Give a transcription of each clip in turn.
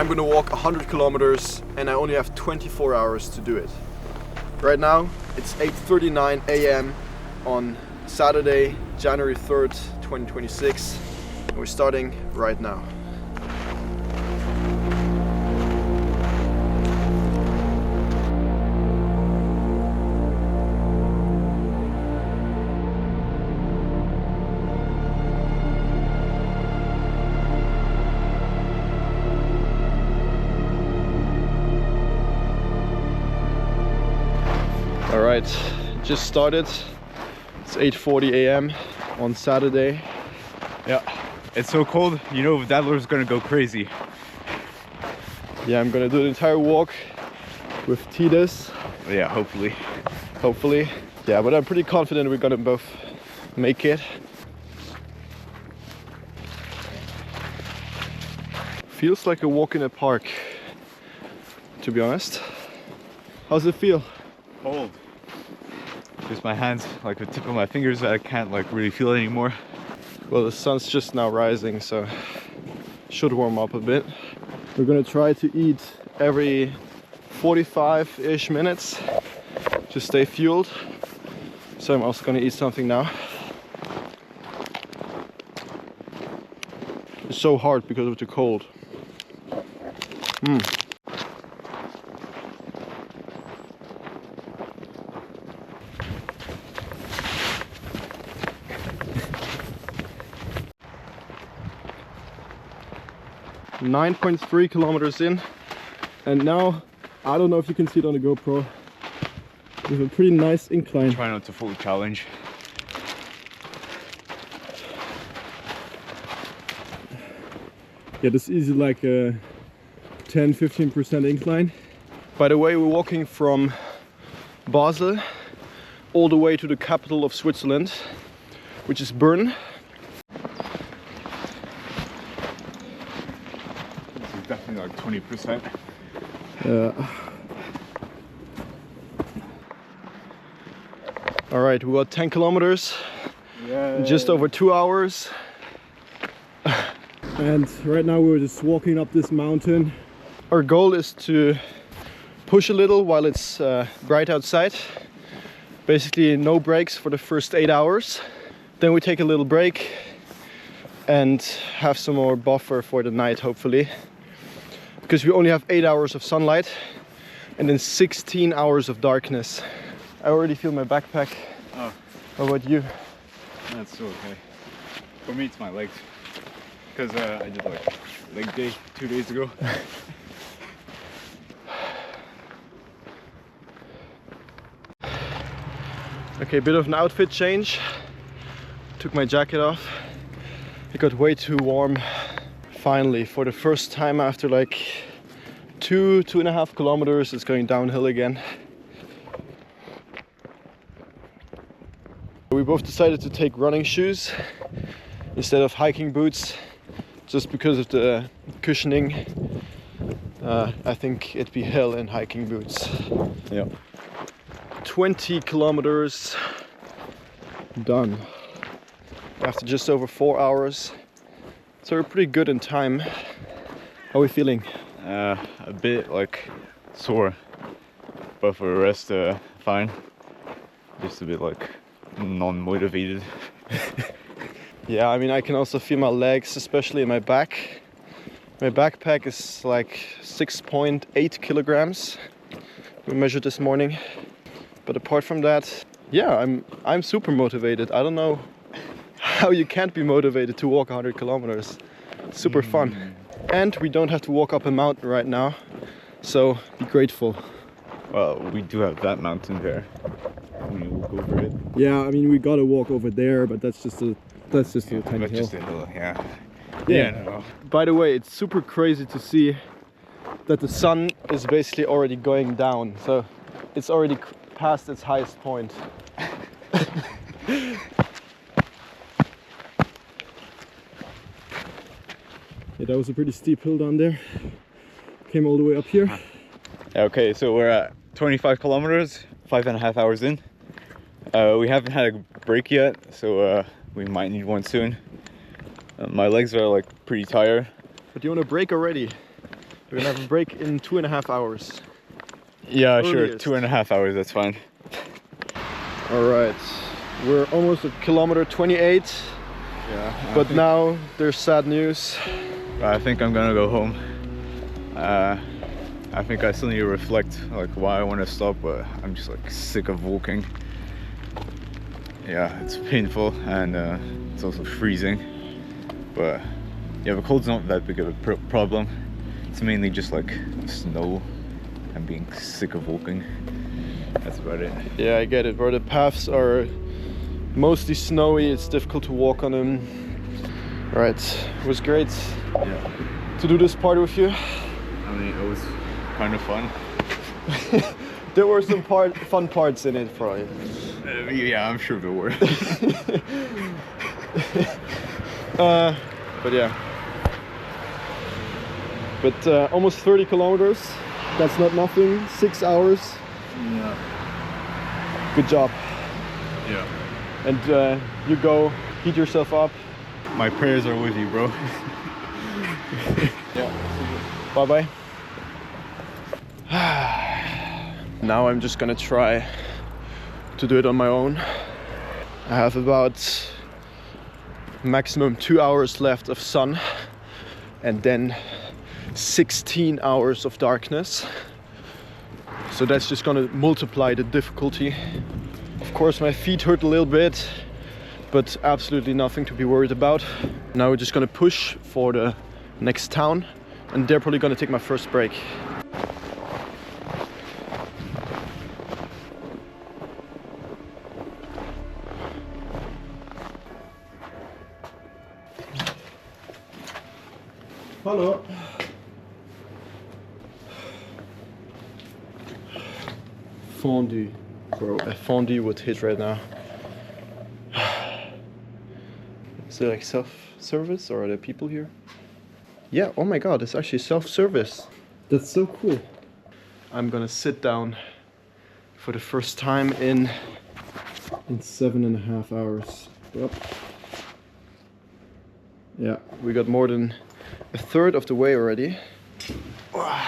I'm gonna walk 100 kilometers and I only have 24 hours to do it. Right now it's 8:39 a.m. on Saturday, January 3rd, 2026, and we're starting right now. Alright, just started. It's 8:40 a.m. on Saturday. Yeah, it's so cold, you know Dadler's gonna go crazy. Yeah, I'm gonna do the entire walk with Titus. Yeah, hopefully. Hopefully. Yeah, but I'm pretty confident we're gonna both make it. Feels like a walk in a park, to be honest. How's it feel? Cold. Just my hands, like the tip of my fingers, I can't like really feel it anymore. Well, the sun's just now rising, so should warm up a bit. We're gonna try to eat every 45-ish minutes to stay fueled. So I'm also gonna eat something now. It's so hard because of the cold. 9.3 kilometers in, and now I don't know if you can see it on the GoPro. There's a pretty nice incline. Try not to fully challenge. Yeah, this is like a 10-15% incline. By the way, we're walking from Basel all the way to the capital of Switzerland, which is Bern. Definitely like 20%. All right, we got 10 kilometers, just over 2 hours. And right now we're just walking up this mountain. Our goal is to push a little while it's bright outside. Basically no breaks for the first 8 hours. Then we take a little break and have some more buffer for the night, hopefully. Because we only have 8 hours of sunlight and then 16 hours of darkness. I already feel my backpack. Oh. How about you? That's so okay. For me, it's my legs. Because I did like leg day 2 days ago. Okay, bit of an outfit change. Took my jacket off. It got way too warm. Finally, for the first time after like 2.5 kilometers, it's going downhill again. We both decided to take running shoes instead of hiking boots, just because of the cushioning. I think it'd be hell in hiking boots. Yeah. 20 kilometers done after just over 4 hours. So we're pretty good in time. How are we feeling? A bit like sore, but for the rest, fine. Just a bit like non-motivated. Yeah, I mean, I can also feel my legs, especially in my back. My backpack is like 6.8 kilograms. We measured this morning. But apart from that, yeah, I'm super motivated. I don't know how you can't be motivated to walk 100 kilometers. Super fun. And we don't have to walk up a mountain right now, so be grateful. Well, we do have that mountain there. When you walk over it. Yeah, I mean, we gotta walk over there, but that's just a tiny hill. Just a hill, yeah. Yeah. No. By the way, it's super crazy to see that the sun is basically already going down, so it's already past its highest point. Yeah, that was a pretty steep hill down there. Came all the way up here. Okay, so we're at 25 kilometers, 5.5 hours in. We haven't had a break yet, so we might need one soon. My legs are like pretty tired. But you want to break already? We're gonna have a break in 2.5 hours. Yeah, sure. Earliest. 2.5 hours, that's fine. All right, we're almost at kilometer 28. Yeah. But now there's sad news. I think I'm gonna go home. I think I still need to reflect like why I want to stop, but I'm just like sick of walking. Yeah, it's painful and it's also freezing. But yeah, the cold's not that big of a problem. It's mainly just like snow and being sick of walking. That's about it. Yeah, I get it. Where the paths are mostly snowy, it's difficult to walk on them. Right, it was great to do this part with you. I mean, it was kind of fun. There were some fun parts in it for you. Yeah, I'm sure there were. But yeah. But almost 30 kilometers. That's not nothing. 6 hours. Yeah. Good job. Yeah. And you go heat yourself up. My prayers are with you, bro. Yeah. Bye bye. Now I'm just gonna try to do it on my own. I have about maximum 2 hours left of sun and then 16 hours of darkness. So that's just gonna multiply the difficulty. Of course my feet hurt a little bit, but absolutely nothing to be worried about. Now we're just gonna push for the next town and they're probably gonna take my first break. Hello. Fondue. Bro, a fondue would hit right now. Is it like self-service or are there people here? Yeah, oh my god, it's actually self-service. That's so cool. I'm gonna sit down for the first time in 7.5 hours. Yep. Yeah, we got more than a third of the way already. Wow,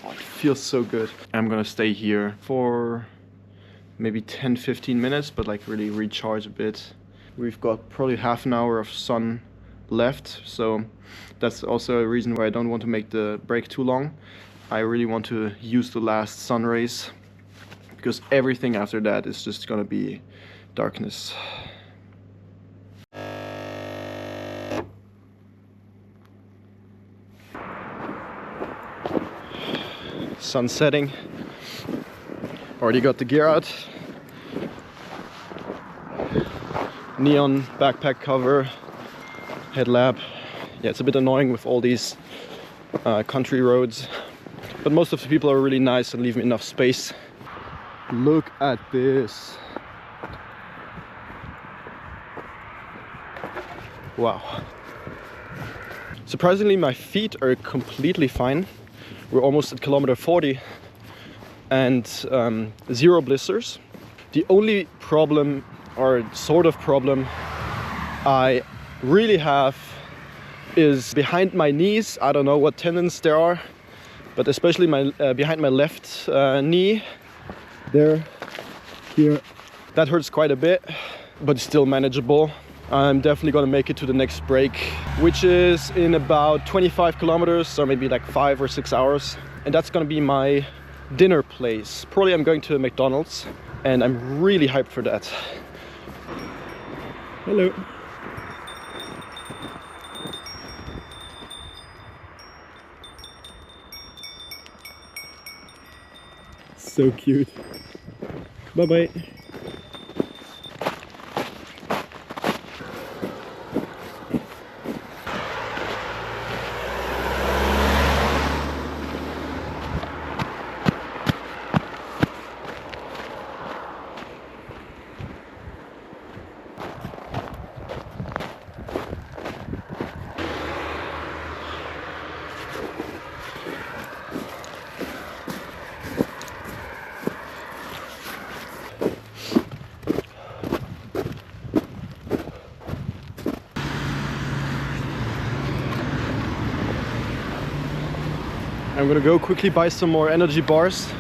it feels so good. I'm gonna stay here for maybe 10-15 minutes, but like really recharge a bit. We've got probably half an hour of sun left, so that's also a reason why I don't want to make the break too long. I really want to use the last sun rays, because everything after that is just gonna be darkness. Sun setting. Already got the gear out. Neon backpack cover, headlamp. Yeah, it's a bit annoying with all these country roads, but most of the people are really nice and leave me enough space. Look at this. Wow. Surprisingly, my feet are completely fine. We're almost at kilometer 40 and 0 blisters. The only problem, or sort of problem, I really have is behind my knees. I don't know what tendons there are, but especially behind my left knee. There, here. That hurts quite a bit, but it's still manageable. I'm definitely gonna make it to the next break, which is in about 25 kilometers, or maybe like 5 or 6 hours. And that's gonna be my dinner place. Probably I'm going to McDonald's, and I'm really hyped for that. Hello. So cute. Bye-bye. I'm gonna go quickly buy some more energy bars.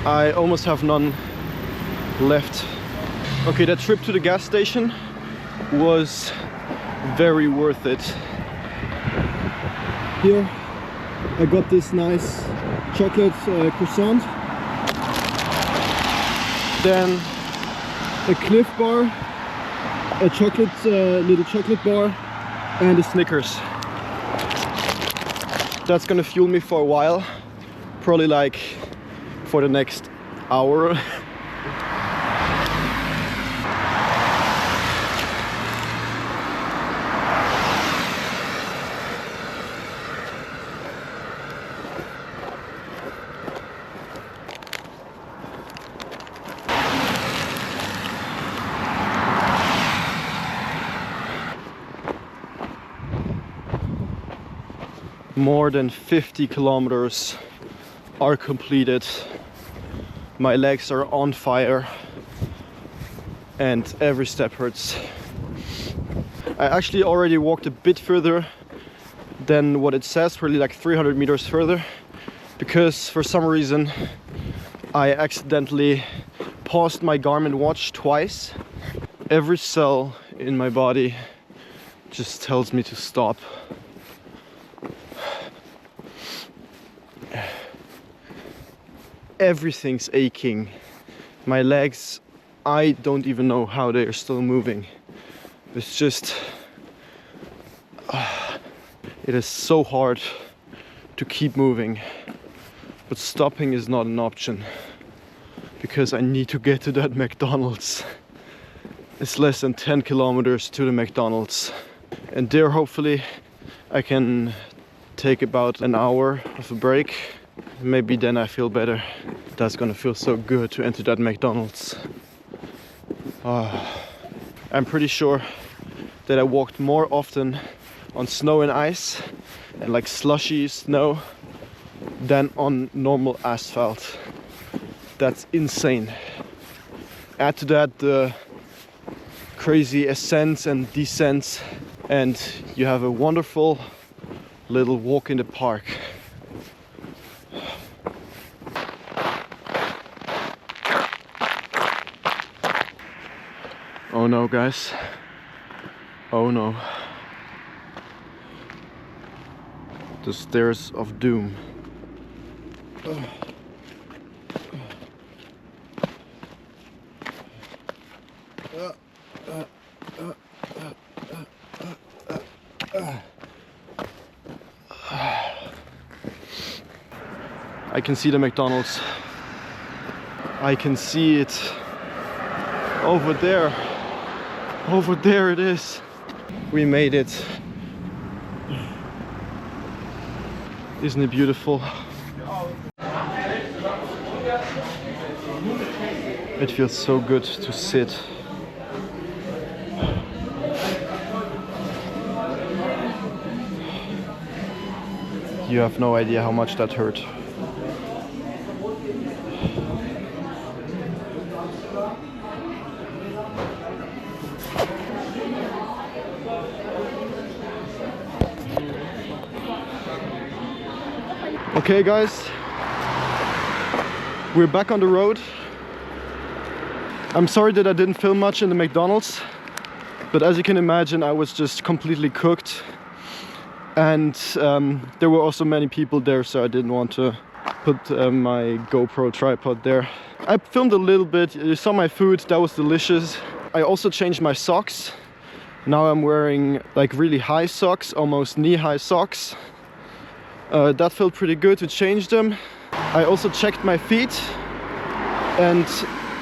I almost have none left. Okay, that trip to the gas station was very worth it. Here I got this nice chocolate croissant, then a Cliff Bar, a chocolate little chocolate bar, and a Snickers. That's gonna fuel me for a while, probably like for the next hour. More than 50 kilometers are completed. My legs are on fire and every step hurts. I actually already walked a bit further than what it says, probably like 300 meters further, because for some reason I accidentally paused my Garmin watch twice. Every cell in my body just tells me to stop. Everything's aching. My legs, I don't even know how they are still moving. It's just... it is so hard to keep moving. But stopping is not an option. Because I need to get to that McDonald's. It's less than 10 kilometers to the McDonald's. And there hopefully I can take about an hour of a break. Maybe then I feel better. That's gonna feel so good to enter that McDonald's. I'm pretty sure that I walked more often on snow and ice and like slushy snow than on normal asphalt. That's insane. Add to that the crazy ascents and descents, and you have a wonderful little walk in the park. Oh no, guys. Oh no. The stairs of doom. I can see the McDonald's. I can see it over there. Over there it is. We made it. Isn't it beautiful? It feels so good to sit. You have no idea how much that hurt. Okay guys, we're back on the road. I'm sorry that I didn't film much in the McDonald's, but as you can imagine I was just completely cooked, and there were also many people there, so I didn't want to put my GoPro tripod there. I filmed a little bit. You saw my food, that was delicious. I also changed my socks. Now I'm wearing like really high socks, almost knee-high socks. That felt pretty good to change them. I also checked my feet, and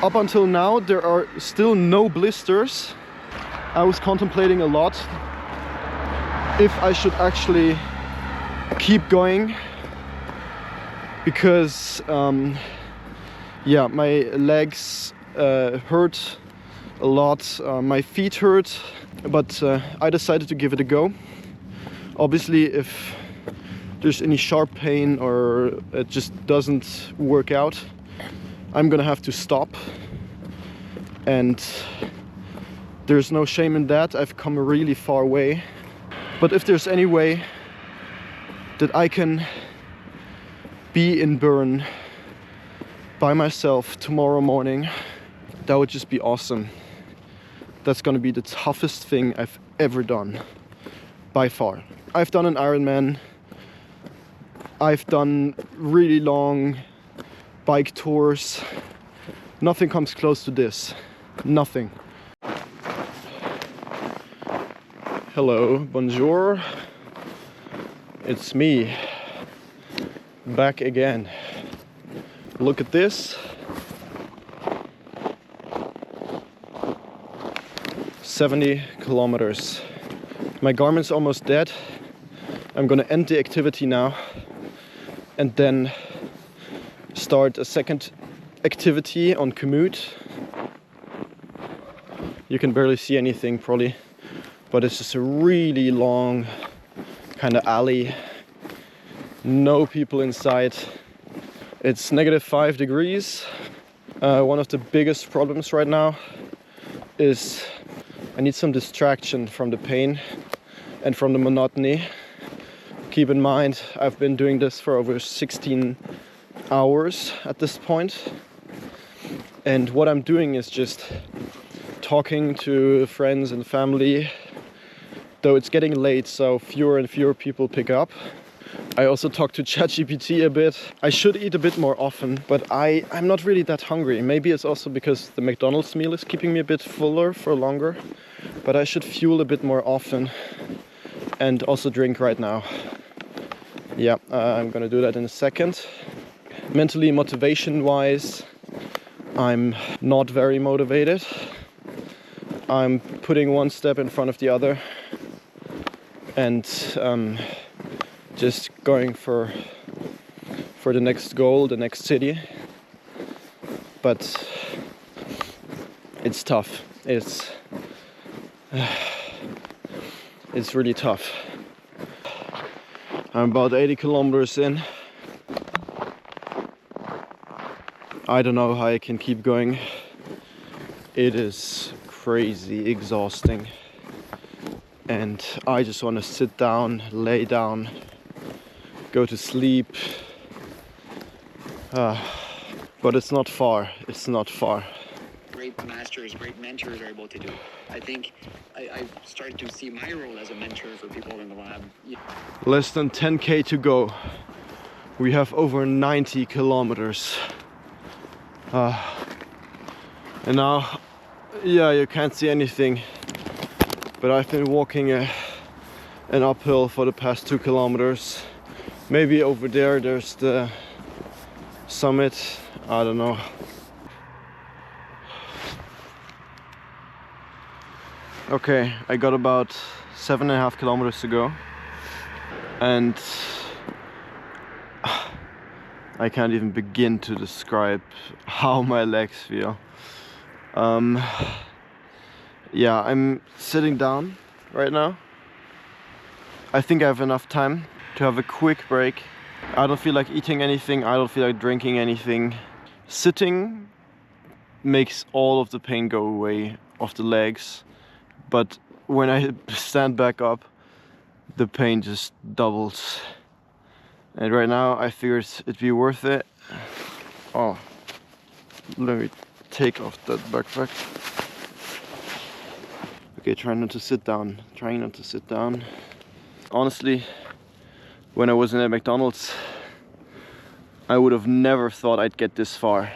up until now there are still no blisters. I was contemplating a lot if I should actually keep going, because yeah, my legs hurt a lot, my feet hurt, but I decided to give it a go. Obviously, if there's any sharp pain or it just doesn't work out, I'm gonna have to stop, and there's no shame in that. I've come a really far way, but if there's any way that I can be in Bern by myself tomorrow morning. That would just be awesome. That's gonna be the toughest thing I've ever done, by far. I've done an Ironman. I've done really long bike tours. Nothing comes close to this. Nothing. Hello, bonjour. It's me, back again. Look at this. 70 kilometers. My Garmin's almost dead. I'm gonna end the activity now and then start a second activity on commute. You can barely see anything probably, but it's just a really long kind of alley. No people inside. It's -5 degrees. One of the biggest problems right now is I need some distraction from the pain and from the monotony. Keep in mind, I've been doing this for over 16 hours at this point. And what I'm doing is just talking to friends and family, though it's getting late, so fewer and fewer people pick up. I also talk to ChatGPT a bit. I should eat a bit more often, but I'm not really that hungry. Maybe it's also because the McDonald's meal is keeping me a bit fuller for longer, but I should fuel a bit more often and also drink right now. Yeah, I'm gonna do that in a second. Mentally, motivation-wise, I'm not very motivated. I'm putting one step in front of the other and just going for the next goal, the next city. But it's tough. It's really tough. I'm about 80 kilometers in. I don't know how I can keep going. It is crazy exhausting. And I just want to sit down, lay down, go to sleep. But it's not far. It's not far. Great masters, great mentors are able to do. I think I've started to see my role as a mentor for people in the lab. Yeah. Less than 10k to go. We have over 90 kilometers. And now, yeah, you can't see anything. But I've been walking an uphill for the past 2 kilometers. Maybe over there's the summit. I don't know. Okay, I got about 7.5 kilometers to go. And I can't even begin to describe how my legs feel. Yeah, I'm sitting down right now. I think I have enough time to have a quick break. I don't feel like eating anything, I don't feel like drinking anything. Sitting makes all of the pain go away of the legs, but when I stand back up, the pain just doubles. And right now I figured it'd be worth it. Oh, let me take off that backpack. Okay, trying not to sit down. Honestly, when I was in a McDonald's, I would have never thought I'd get this far.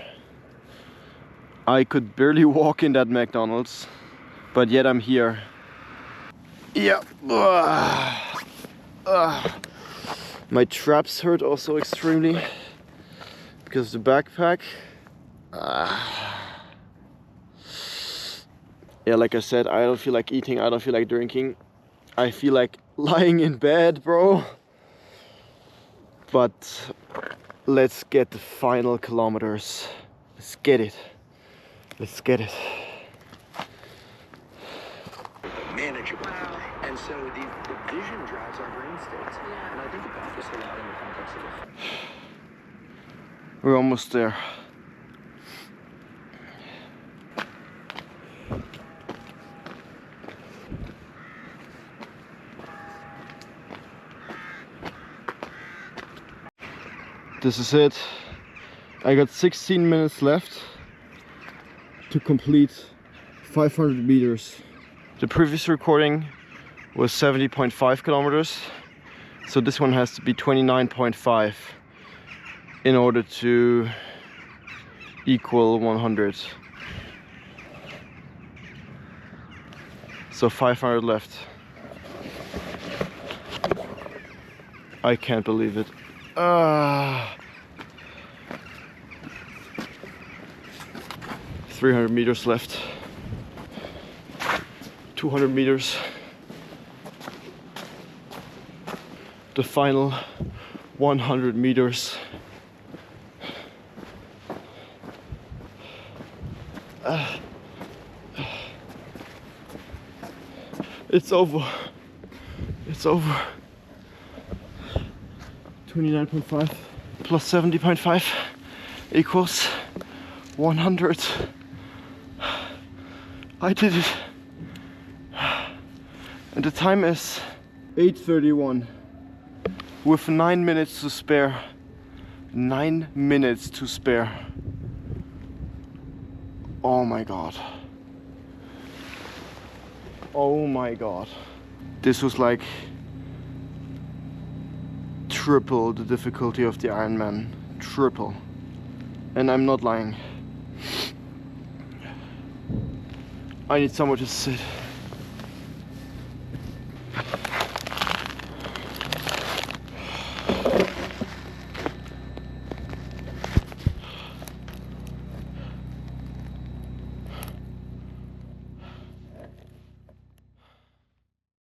I could barely walk in that McDonald's, but yet I'm here. Yeah. My traps hurt also extremely because of the backpack. Yeah, like I said, I don't feel like eating, I don't feel like drinking. I feel like lying in bed, bro. But let's get the final kilometers. Let's get it. Let's get it. Manageable. Wow. And so the vision drives our brain states. Yeah. And I think about this a lot in the context of it. We're almost there. This is it. I got 16 minutes left to complete 500 meters. The previous recording was 70.5 kilometers, so this one has to be 29.5 in order to equal 100. So 500 left. I can't believe it. 300 meters left. 200 meters. The final 100 meters. It's over. It's over. 29.5 plus 70.5 equals 100. I did it. And the time is 8:31 with 9 minutes to spare. 9 minutes to spare. Oh my god. Oh my god. This was like triple the difficulty of the Ironman. Triple. And I'm not lying. I need somewhere to sit.